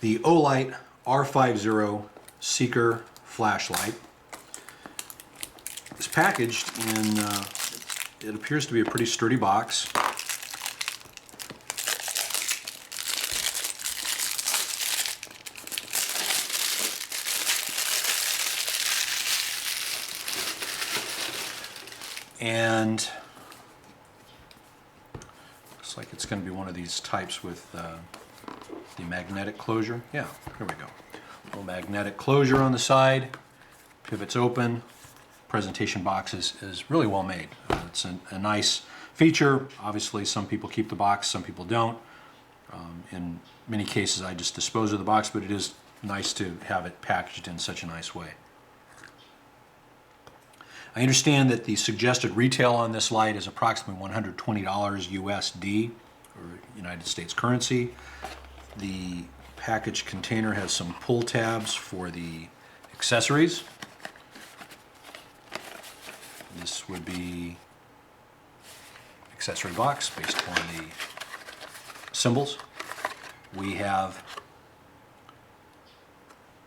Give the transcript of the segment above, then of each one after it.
the Olight R50 Seeker flashlight is packaged in, it appears to be a pretty sturdy box. And looks like it's going to be one of these types with the magnetic closure. Yeah, here we go. Little magnetic closure on the side, pivots open. Presentation box is really well made. It's a nice feature. Obviously, some people keep the box, some people don't. In many cases, I just dispose of the box, but it is nice to have it packaged in such a nice way. I understand that the suggested retail on this light is approximately $120 USD, or United States currency. The package container has some pull tabs for the accessories. This would be accessory box based on the symbols. We have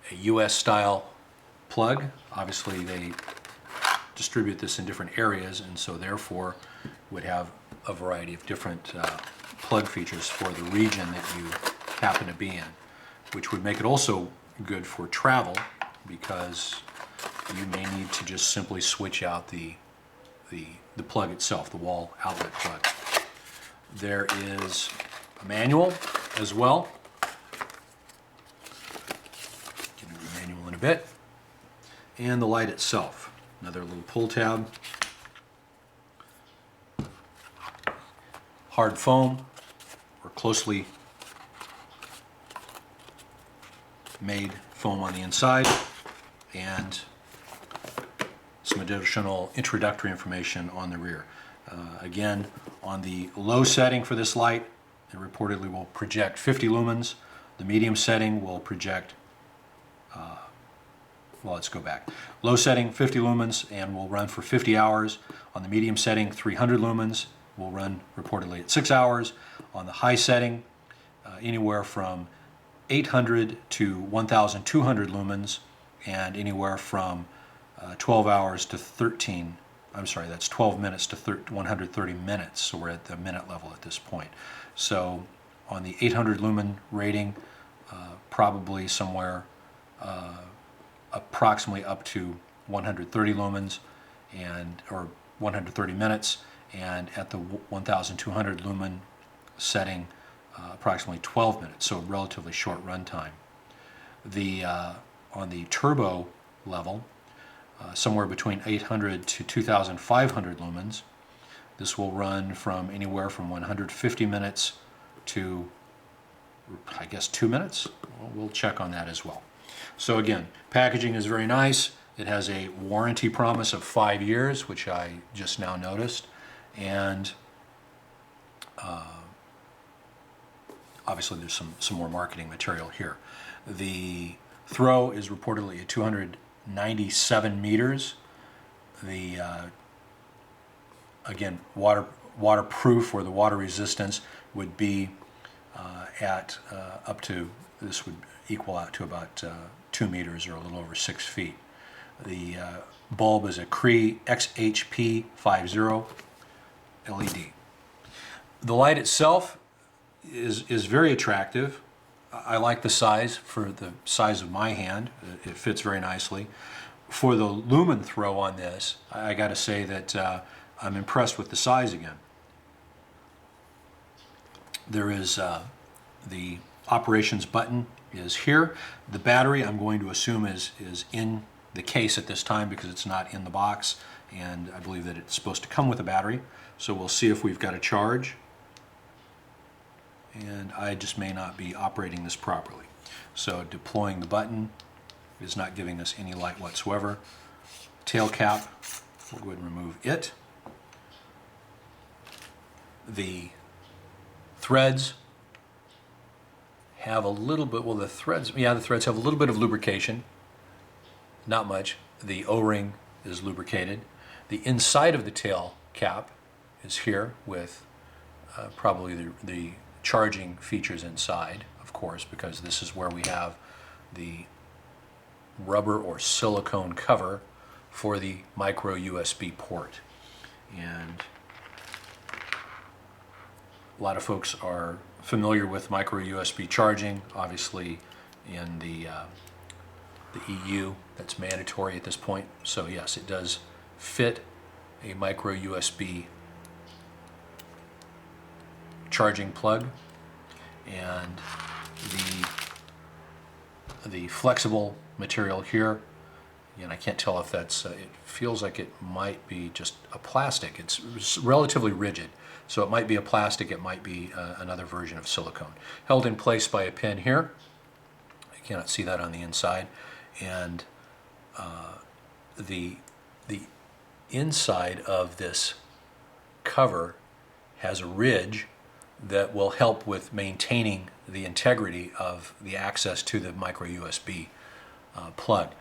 a US style plug. Obviously they distribute this in different areas, and so therefore would have a variety of different plug features for the region that you happen to be in, which would make it also good for travel, because you may need to just simply switch out the plug itself, the wall outlet plug. There is a manual as well. Get into the manual in a bit. And the light itself. Another little pull tab. Hard foam, or closely made foam on the inside, and some additional introductory information on the rear. Again, on the low setting for this light, it reportedly will project 50 lumens. The medium setting will project, well, let's go back. Low setting, 50 lumens, and will run for 50 hours. On the medium setting, 300 lumens, will run reportedly at 6 hours. On the high setting, anywhere from 800 to 1,200 lumens, and anywhere from 12 hours to 12 minutes to 130 minutes, so we're at the minute level at this point. So on the 800 lumen rating, probably somewhere approximately up to 130 lumens or 130 minutes, and at the 1,200 lumen setting, approximately 12 minutes, so relatively short run time. On the turbo level, somewhere between 800 to 2,500 lumens. This will run from anywhere from 150 minutes to, I guess, 2 minutes. We'll check on that as well. So again, packaging is very nice. It has a warranty promise of 5 years, which I just now noticed, and obviously there's some more marketing material here. The throw is reportedly at 297 meters. The again, waterproof, or the water resistance would be at up to, this would equal out to about 2 meters, or a little over 6 feet. The bulb is a Cree XHP 50 LED. The light itself is very attractive. I like the size, for the size of my hand. It fits very nicely. For the lumen throw on this, I got to say that I'm impressed with the size again. There is the operations button is here. The battery, I'm going to assume, is in the case at this time, because it's not in the box, and I believe that it's supposed to come with a battery. So we'll see if we've got a charge. And I just may not be operating this properly. So deploying the button is not giving us any light whatsoever. Tail cap, we'll go ahead and remove it. The threads have a little bit, well, the threads have a little bit of lubrication, not much. The O-ring is lubricated. The inside of the tail cap is here with probably the charging features inside, of course, because this is where we have the rubber or silicone cover for the micro USB port. And a lot of folks are familiar with micro USB charging. Obviously, in the EU, that's mandatory at this point. So yes, it does fit a micro USB charging plug, and the flexible material here, and I can't tell if that's, it feels like it might be just a plastic. It's relatively rigid, so it might be a plastic, it might be another version of silicone. Held in place by a pin here. I cannot see that on the inside. And the inside of this cover has a ridge that will help with maintaining the integrity of the access to the micro USB plug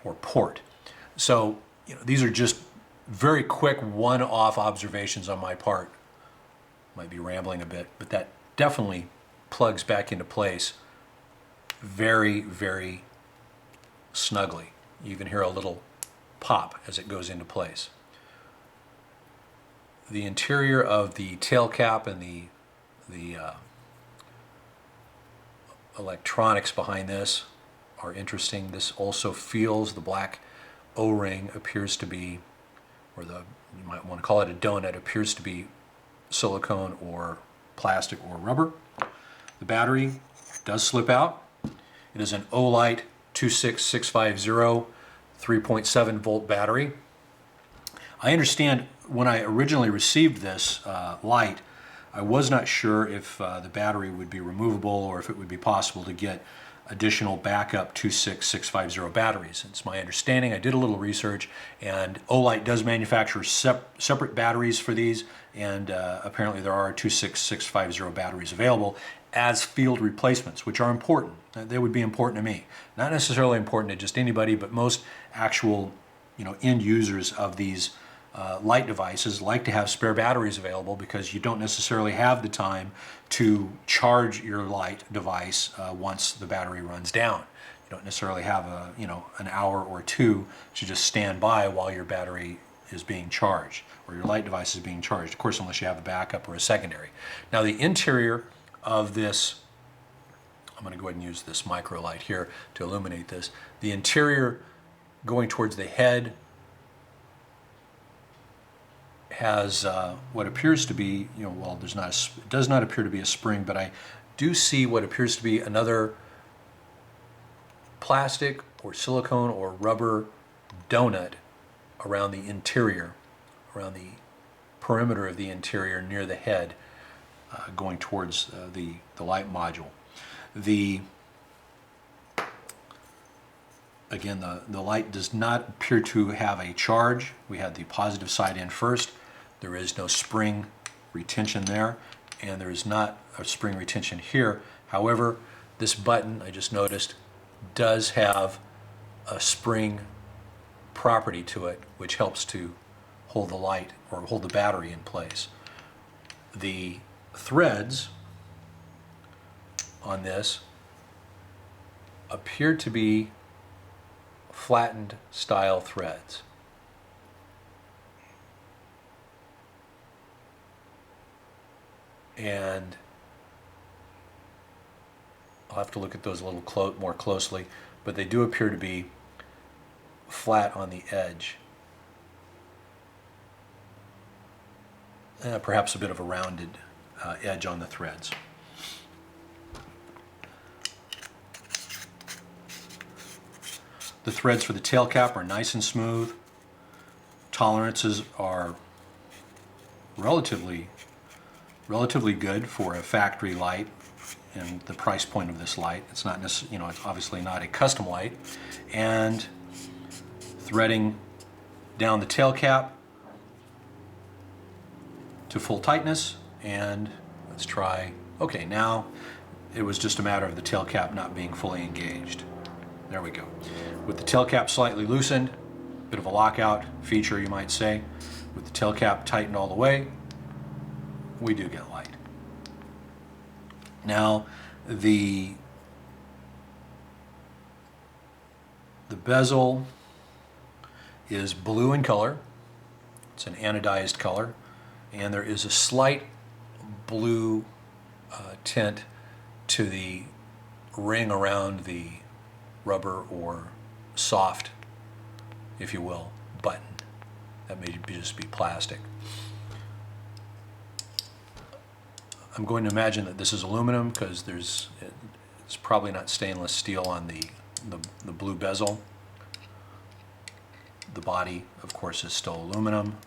or port. So, you know, these are just very quick one-off observations on my part. Might be rambling a bit, but that definitely plugs back into place very, very snugly. You can hear a little pop as it goes into place. The interior of the tail cap and the electronics behind this are interesting. This also feels, the black O-ring appears to be, or you might want to call it a donut, appears to be silicone or plastic or rubber. The battery does slip out. It is an Olight 26650 3.7 volt battery. I understand when I originally received this light, I was not sure if the battery would be removable or if it would be possible to get additional backup 26650 batteries. It's my understanding, I did a little research, and Olight does manufacture separate batteries for these, and apparently there are 26650 batteries available as field replacements, which are important. They would be important to me. Not necessarily important to just anybody, but most actual, you know, end users of these light devices like to have spare batteries available, because you don't necessarily have the time to charge your light device once the battery runs down. You don't necessarily have an hour or two to just stand by while your battery is being charged or your light device is being charged. Of course, unless you have a backup or a secondary. Now, the interior of this, I'm going to go ahead and use this micro light here to illuminate this. The interior going towards the head has what appears to be, well, it does not appear to be a spring, but I do see what appears to be another plastic or silicone or rubber donut around the interior, around the perimeter of the interior near the head, going towards the light module. Again, the light does not appear to have a charge. We had the positive side in first. There is no spring retention there, and there is not a spring retention here. However, this button, I just noticed, does have a spring property to it, which helps to hold the light or hold the battery in place. The threads on this appear to be flattened style threads. And I'll have to look at those a little more closely, but they do appear to be flat on the edge. Perhaps a bit of a rounded edge on the threads. The threads for the tail cap are nice and smooth. Tolerances are relatively good for a factory light and the price point of this light. It's not necessarily, it's obviously not a custom light. And threading down the tail cap to full tightness, and let's try, okay, now it was just a matter of the tail cap not being fully engaged. There we go. With the tail cap slightly loosened, bit of a lockout feature, you might say. With the tail cap tightened all the way, we do get light. Now, the The bezel is blue in color. It's an anodized color, and there is a slight blue tint to the ring around the rubber or soft, if you will, button. That may just be plastic. I'm going to imagine that this is aluminum because it's probably not stainless steel on the blue bezel. The body, of course, is still aluminum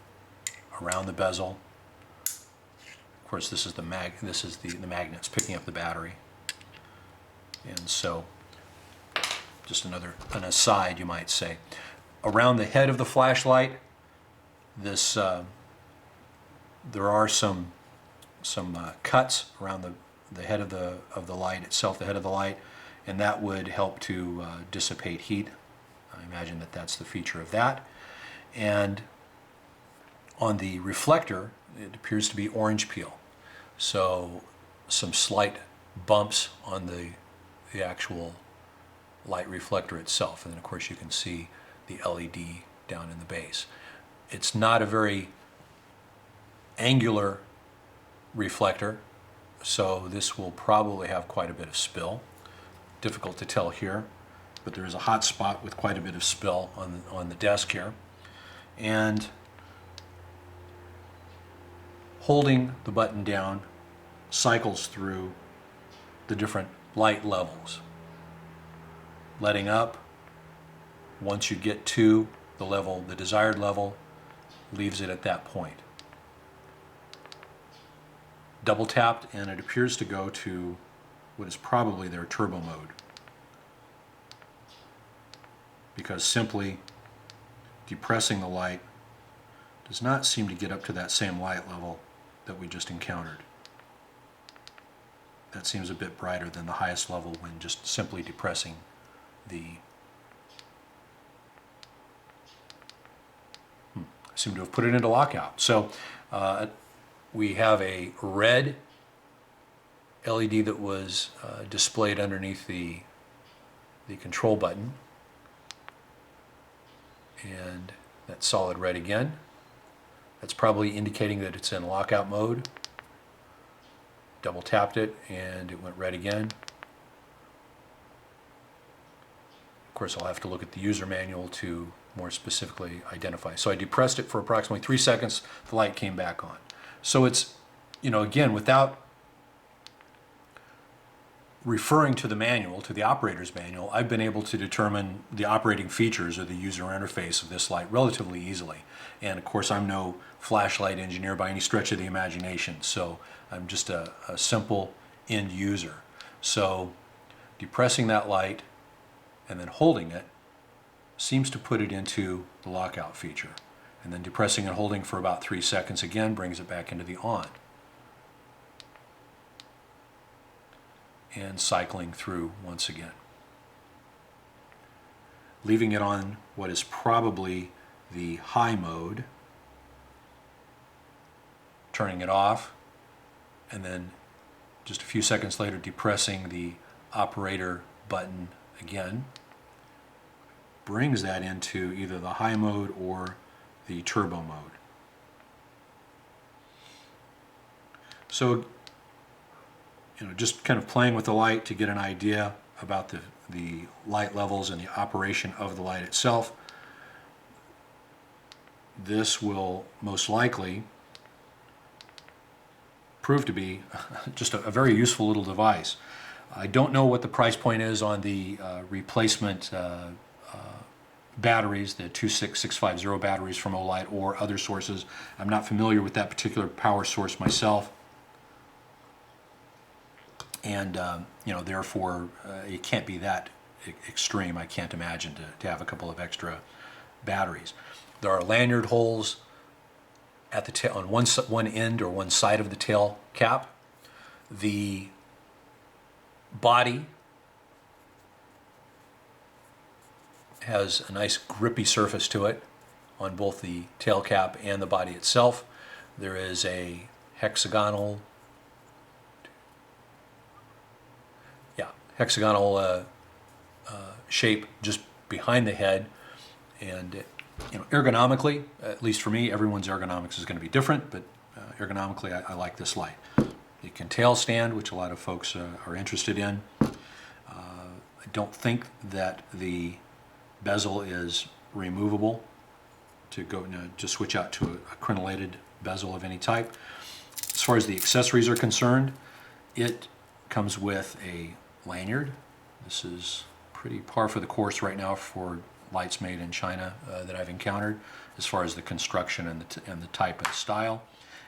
around the bezel. Of course, this is the magnets picking up the battery. And so, just an aside, you might say. Around the head of the flashlight, there are some cuts around the head of the light itself, the head of the light, and that would help to dissipate heat. I imagine that that's the feature of that. And on the reflector, it appears to be orange peel. So some slight bumps on the actual light reflector itself. And then of course you can see the LED down in the base. It's not a very angular reflector, so this will probably have quite a bit of spill. Difficult to tell here, but there is a hot spot with quite a bit of spill on the desk here. And holding the button down cycles through the different light levels. Letting up, once you get to the desired level, leaves it at that point. Double tapped, and it appears to go to what is probably their turbo mode, because simply depressing the light does not seem to get up to that same light level that we just encountered. That seems a bit brighter than the highest level when just simply depressing the I seem to have put it into lockout. So we have a red LED that was displayed underneath the control button, and that's solid red again. That's probably indicating that it's in lockout mode. Double tapped it and it went red again. Of course, I'll have to look at the user manual to more specifically identify. So I depressed it for approximately 3 seconds, the light came back on. So it's, again, without referring to the manual, to the operator's manual, I've been able to determine the operating features or the user interface of this light relatively easily. And of course, I'm no flashlight engineer by any stretch of the imagination, so I'm just a simple end user. So depressing that light and then holding it seems to put it into the lockout feature. And then depressing and holding for about 3 seconds again brings it back into the on. And cycling through once again. Leaving it on what is probably the high mode, turning it off, and then just a few seconds later depressing the operator button again, brings that into either the high mode or the turbo mode. So, just kind of playing with the light to get an idea about the light levels and the operation of the light itself. This will most likely prove to be just a very useful little device. I don't know what the price point is on the replacement batteries, the 26650 batteries from Olight or other sources. I'm not familiar with that particular power source myself. And therefore, it can't be that extreme. I can't imagine to have a couple of extra batteries. There are lanyard holes at the tail on one end or one side of the tail cap. The body has a nice grippy surface to it on both the tail cap and the body itself. There is a hexagonal shape just behind the head. And ergonomically, at least for me, everyone's ergonomics is going to be different, but ergonomically I like this light. It can tail stand, which a lot of folks are interested in. I don't think that the bezel is removable to switch out to a crenelated bezel of any type. As far as the accessories are concerned, it comes with a lanyard. This is pretty par for the course right now for lights made in China that I've encountered, as far as the construction and the type and style.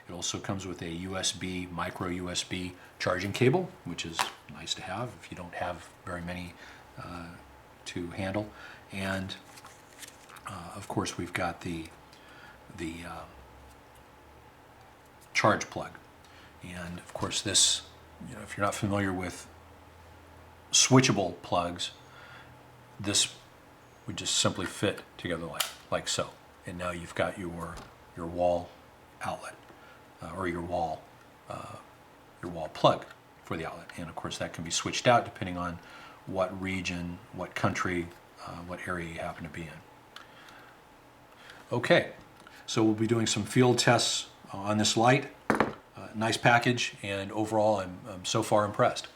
It also comes with a USB, micro USB charging cable, which is nice to have if you don't have very many to handle. And of course, we've got the charge plug. And of course, this, if you're not familiar with switchable plugs, this would just simply fit together like so. And now you've got your wall outlet or your wall plug for the outlet. And of course, that can be switched out depending on what region, what country, what area you happen to be in. Okay, so we'll be doing some field tests on this light. Nice package, and overall I'm so far impressed.